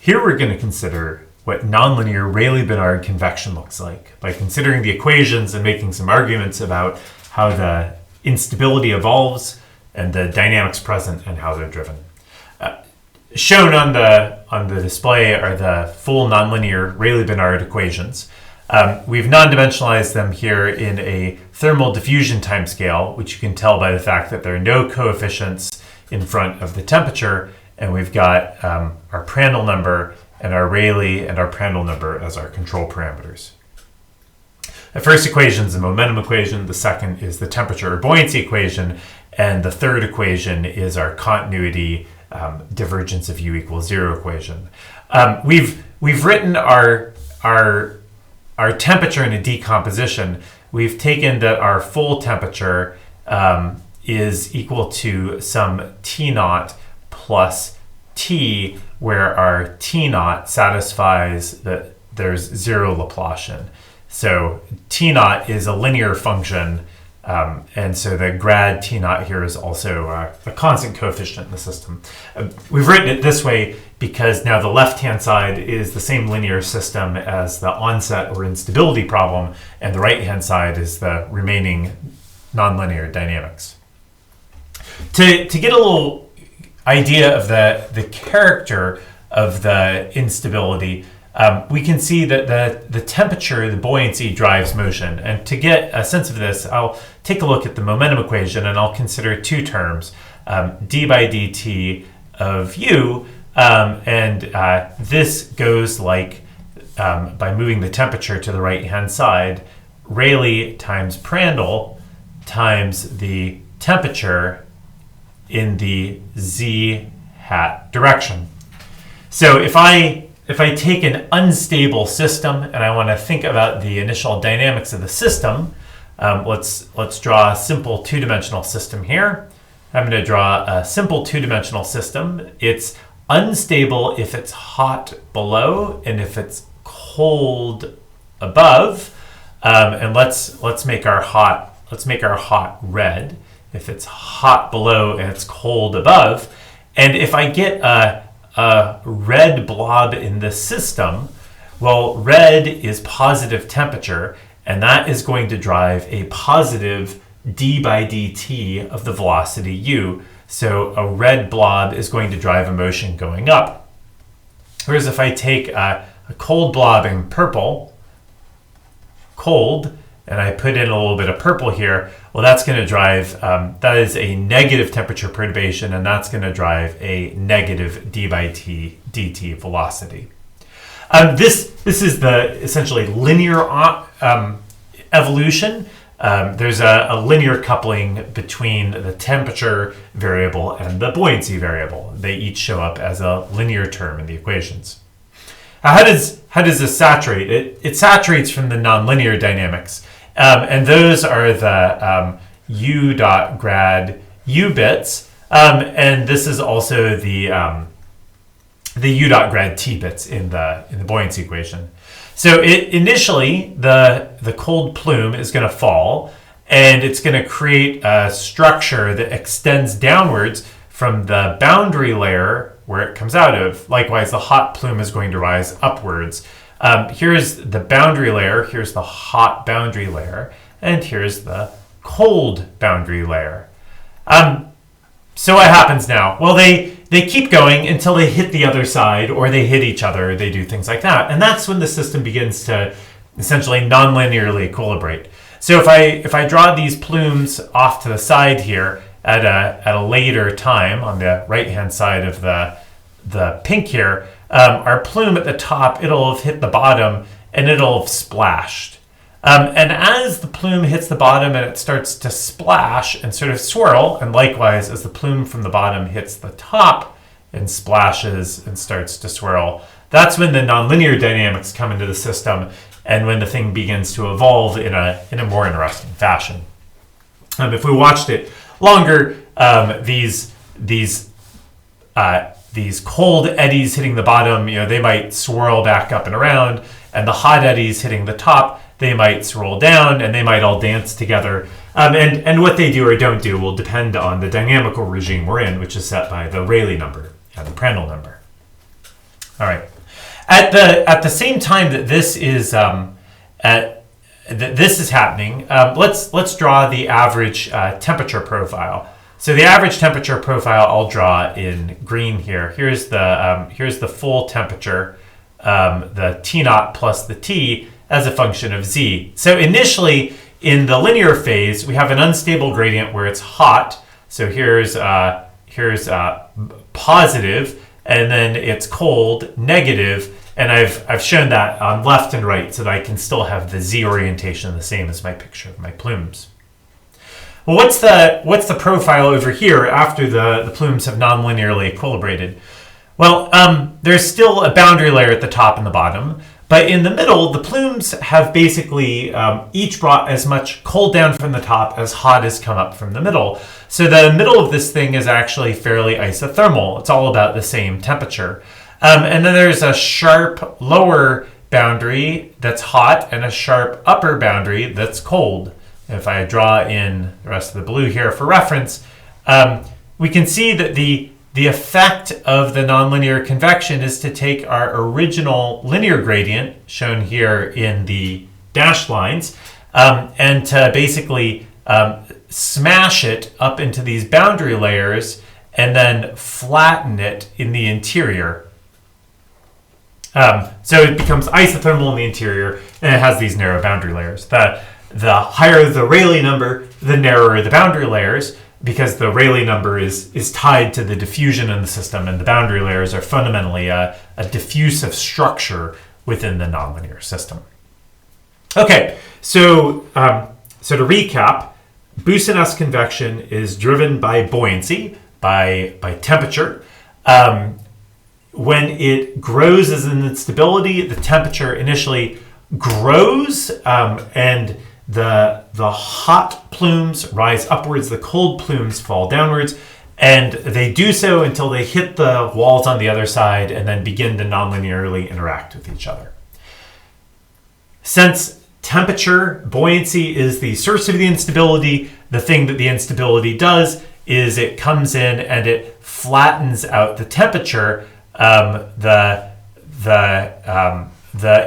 Here we're going to consider what nonlinear Rayleigh-Benard convection looks like by considering the equations and making some arguments about how the instability evolves and the dynamics present and how they're driven. Shown on the display are the full nonlinear Rayleigh-Benard equations. We've non-dimensionalized them here in a thermal diffusion timescale, which you can tell by the fact that there are no coefficients in front of the temperature, and we've got our Prandtl number and our Rayleigh and our Prandtl number as our control parameters. The first equation is the momentum equation, the second is the temperature or buoyancy equation, and the third equation is our continuity divergence of u equals 0 equation. We've written our temperature in a decomposition. We've taken that our full temperature is equal to some T naught plus T, where our T naught satisfies that there's 0 Laplacian. So T naught is a linear function, and so the grad T naught here is also a constant coefficient in the system. We've written it this way because now the left-hand side is the same linear system as the onset or instability problem, and the right-hand side is the remaining nonlinear dynamics. To get a little idea of the character of the instability, we can see that the temperature, the buoyancy, drives motion. And to get a sense of this, I'll take a look at the momentum equation and I'll consider two terms, d by dt of u, and this goes like, by moving the temperature to the right-hand side, Rayleigh times Prandtl times the temperature in the z hat direction. So if I take an unstable system and I want to think about the initial dynamics of the system, let's draw a simple two-dimensional system here. I'm going to draw a simple two-dimensional system. It's unstable if it's hot below and if it's cold above. And let's make our hot red. If it's hot below and it's cold above, and if I get a red blob in the system, well, red is positive temperature, and that is going to drive a positive d by dt of the velocity u. So a red blob is going to drive a motion going up. Whereas if I take a cold blob in purple, cold, and I put in a little bit of purple here, well, that's going to drive, that is a negative temperature perturbation, and that's going to drive a negative d by dt velocity. This is the essentially linear evolution. There's a linear coupling between the temperature variable and the buoyancy variable. They each show up as a linear term in the equations. How does this saturate? It saturates from the nonlinear dynamics. And those are the u dot grad u bits, and this is also the u dot grad t bits in the buoyancy equation. So initially the cold plume is going to fall, and it's going to create a structure that extends downwards from the boundary layer where it comes out of. Likewise, the hot plume is going to rise upwards. Here's the boundary layer, here's the hot boundary layer, and here's the cold boundary layer. So what happens now? Well, they keep going until they hit the other side, or they hit each other, they do things like that. And that's when the system begins to essentially nonlinearly equilibrate. So if I draw these plumes off to the side here at a later time on the right-hand side of the pink here, our plume at the top, it'll have hit the bottom and it'll have splashed. And as the plume hits the bottom and it starts to splash and sort of swirl, and likewise as the plume from the bottom hits the top and splashes and starts to swirl, that's when the nonlinear dynamics come into the system and when the thing begins to evolve in a more interesting fashion. If we watched it longer, these cold eddies hitting the bottom, they might swirl back up and around, and the hot eddies hitting the top, they might swirl down, and they might all dance together. And what they do or don't do will depend on the dynamical regime we're in, which is set by the Rayleigh number and the Prandtl number. All right. At the same time that this is happening, let's draw the average temperature profile. So the average temperature profile I'll draw in green here. Here's the full temperature, the T naught plus the T as a function of Z. So initially in the linear phase, we have an unstable gradient where it's hot. So here's positive, and then it's cold, negative, and I've shown that on left and right so that I can still have the Z orientation the same as my picture of my plumes. Well, what's the profile over here after the plumes have nonlinearly equilibrated? Well, there's still a boundary layer at the top and the bottom, but in the middle, the plumes have basically each brought as much cold down from the top as hot has come up from the middle. So the middle of this thing is actually fairly isothermal. It's all about the same temperature. And then there's a sharp lower boundary that's hot and a sharp upper boundary that's cold. If I draw in the rest of the blue here for reference, we can see that the effect of the nonlinear convection is to take our original linear gradient, shown here in the dashed lines, and to basically smash it up into these boundary layers and then flatten it in the interior. So it becomes isothermal in the interior, and it has these narrow boundary layers. The higher the Rayleigh number, the narrower the boundary layers, because the Rayleigh number is tied to the diffusion in the system, and the boundary layers are fundamentally a diffusive structure within the nonlinear system. Okay, so to recap, Boussinesq convection is driven by buoyancy, by temperature. When it grows as an instability, the temperature initially grows, and the hot plumes rise upwards, the cold plumes fall downwards, and they do so until they hit the walls on the other side and then begin to nonlinearly interact with each other. Since temperature, buoyancy is the source of the instability, the thing that the instability does is it comes in and it flattens out the temperature. The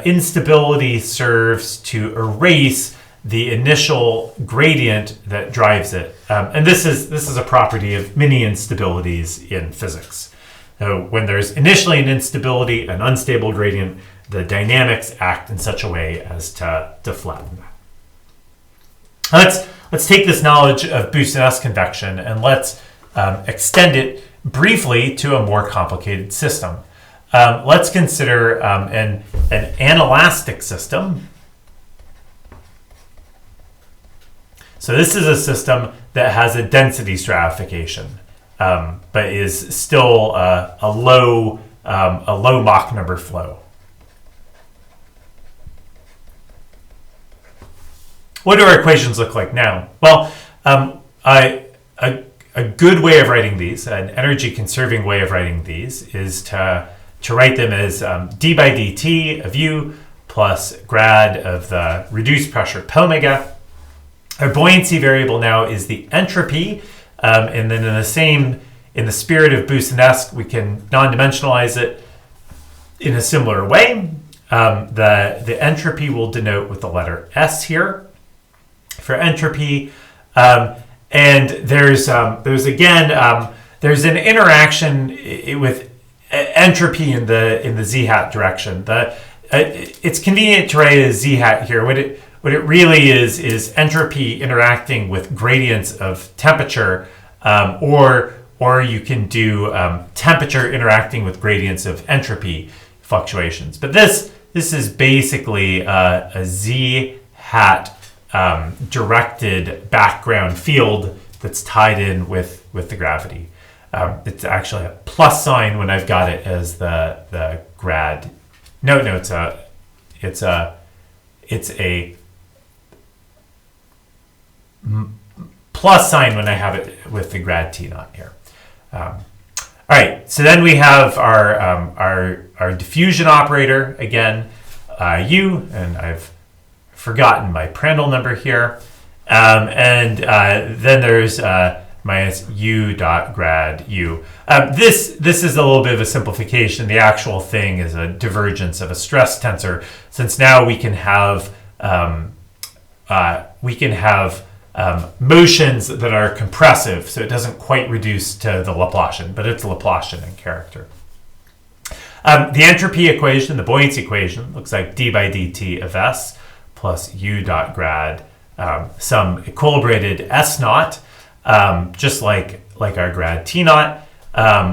instability serves to erase the initial gradient that drives it, and this is a property of many instabilities in physics. So when there's initially an instability, an unstable gradient, the dynamics act in such a way as to flatten that. Let's take this knowledge of Boussinesq convection and let's extend it briefly to a more complicated system. Let's consider an anelastic system. So this is a system that has a density stratification, but is still a low Mach number flow. What do our equations look like now? Well, a good way of writing these, an energy conserving way of writing these, is to write them as d by dt of u plus grad of the reduced pressure pi omega. Our buoyancy variable now is the entropy, and then in the spirit of Boussinesq, we can non-dimensionalize it in a similar way. The entropy will denote with the letter S here for entropy, and there's an interaction with entropy in the z hat direction. It's convenient to write as z hat here. What it really is entropy interacting with gradients of temperature, or you can do temperature interacting with gradients of entropy fluctuations. But this is basically a z hat directed background field that's tied in with the gravity. It's actually a plus sign when I've got it as the grad. No, it's a plus sign when I have it with the grad T naught here. All right, so then we have our diffusion operator again, U, and I've forgotten my Prandtl number here, and then there's minus u dot grad u. This is a little bit of a simplification. The actual thing is a divergence of a stress tensor, since now we can have motions that are compressive, so it doesn't quite reduce to the Laplacian, but it's Laplacian in character. The entropy equation, the buoyancy equation, looks like d by dt of s plus u dot grad some equilibrated s naught, just like our grad t naught,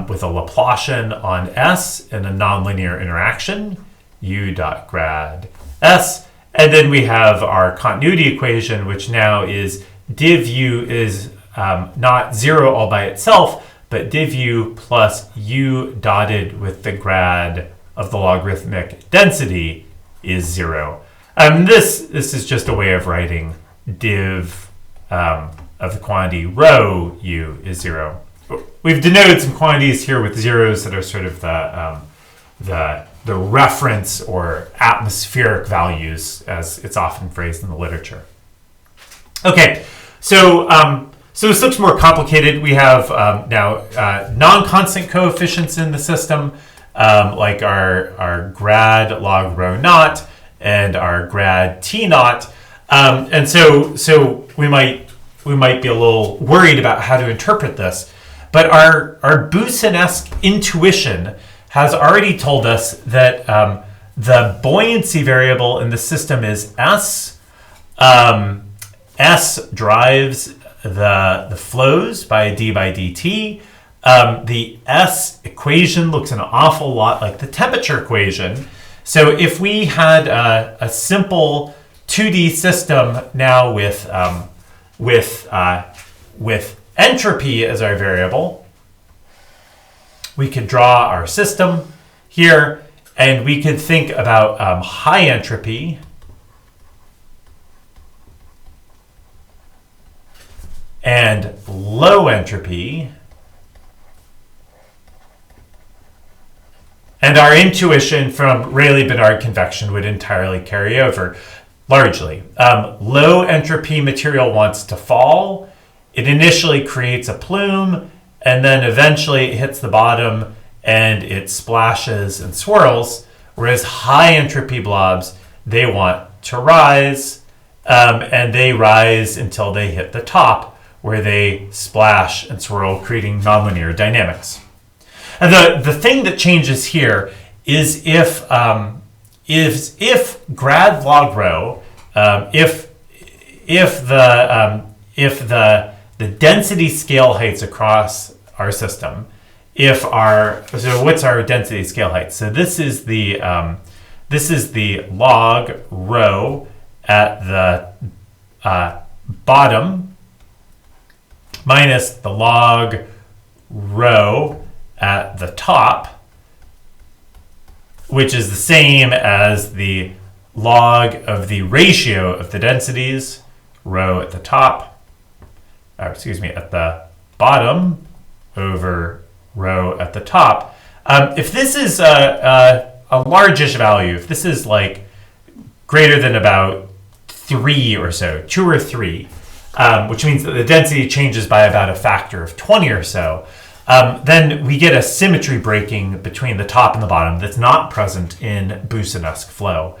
with a Laplacian on s and a nonlinear interaction, u dot grad s. And then we have our continuity equation, which now is div u is not 0 all by itself, but div u plus u dotted with the grad of the logarithmic density is 0. This is just a way of writing div of the quantity rho u is 0. We've denoted some quantities here with zeros that are sort of the reference or atmospheric values, as it's often phrased in the literature. Okay, so this looks more complicated. We have now non-constant coefficients in the system, like our grad log rho naught and our grad t naught, and so we might be a little worried about how to interpret this. But our Boussin-esque intuition has already told us that the buoyancy variable in the system is s. S drives the flows by d by dt. The S equation looks an awful lot like the temperature equation. So if we had a simple 2D system now with entropy as our variable, we could draw our system here, and we could think about high entropy and low entropy. And our intuition from Rayleigh-Benard convection would entirely carry over, largely. Low entropy material wants to fall. It initially creates a plume, and then eventually it hits the bottom and it splashes and swirls, whereas high entropy blobs, they want to rise, and they rise until they hit the top, where they splash and swirl, creating nonlinear dynamics. And the thing that changes here is if grad log rho, if the density scale heights across our system, so what's our density scale height? So this is the log rho at the bottom minus the log rho at the top, which is the same as the log of the ratio of the densities, rho at the top, at the bottom over rho at the top. If this is a largish value, if this is like greater than about 3 or so, 2 or 3, which means that the density changes by about a factor of 20 or so, then we get a symmetry breaking between the top and the bottom that's not present in Boussin-esque flow.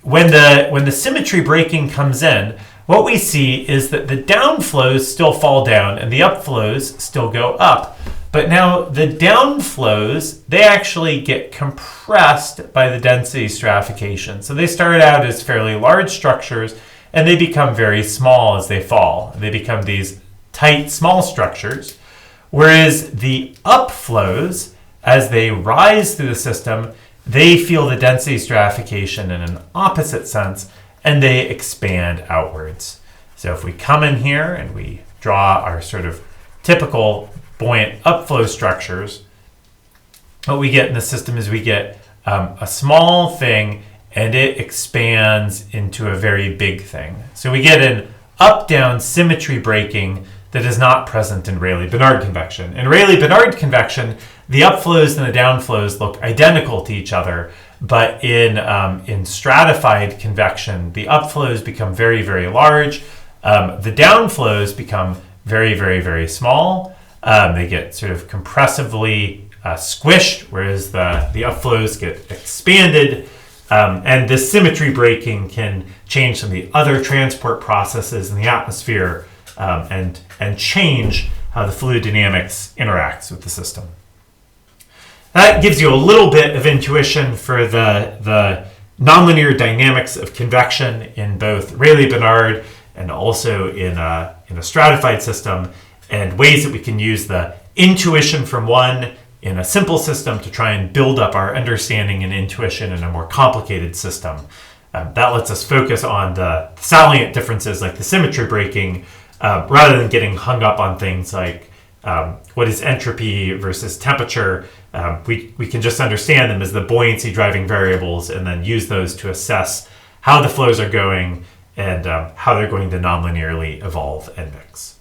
When the symmetry breaking comes in, what we see is that the downflows still fall down and the upflows still go up. But now the downflows, they actually get compressed by the density stratification. So they start out as fairly large structures, and they become very small as they fall. They become these tight, small structures. Whereas the upflows, as they rise through the system, they feel the density stratification in an opposite sense, and they expand outwards. So if we come in here and we draw our sort of typical buoyant upflow structures, what we get in the system is we get a small thing, and it expands into a very big thing. So we get an up-down symmetry breaking that is not present in Rayleigh-Benard convection. In Rayleigh-Benard convection, the upflows and the downflows look identical to each other, but in stratified convection, the upflows become very, very large. The downflows become very, very, very small. They get sort of compressively squished, whereas the upflows get expanded. And this symmetry breaking can change some of the other transport processes in the atmosphere and change how the fluid dynamics interacts with the system. That gives you a little bit of intuition for the nonlinear dynamics of convection in both Rayleigh-Benard and also in a stratified system, and ways that we can use the intuition from one in a simple system to try and build up our understanding and intuition in a more complicated system. That lets us focus on the salient differences like the symmetry breaking, rather than getting hung up on things like what is entropy versus temperature. We can just understand them as the buoyancy driving variables and then use those to assess how the flows are going and how they're going to nonlinearly evolve and mix.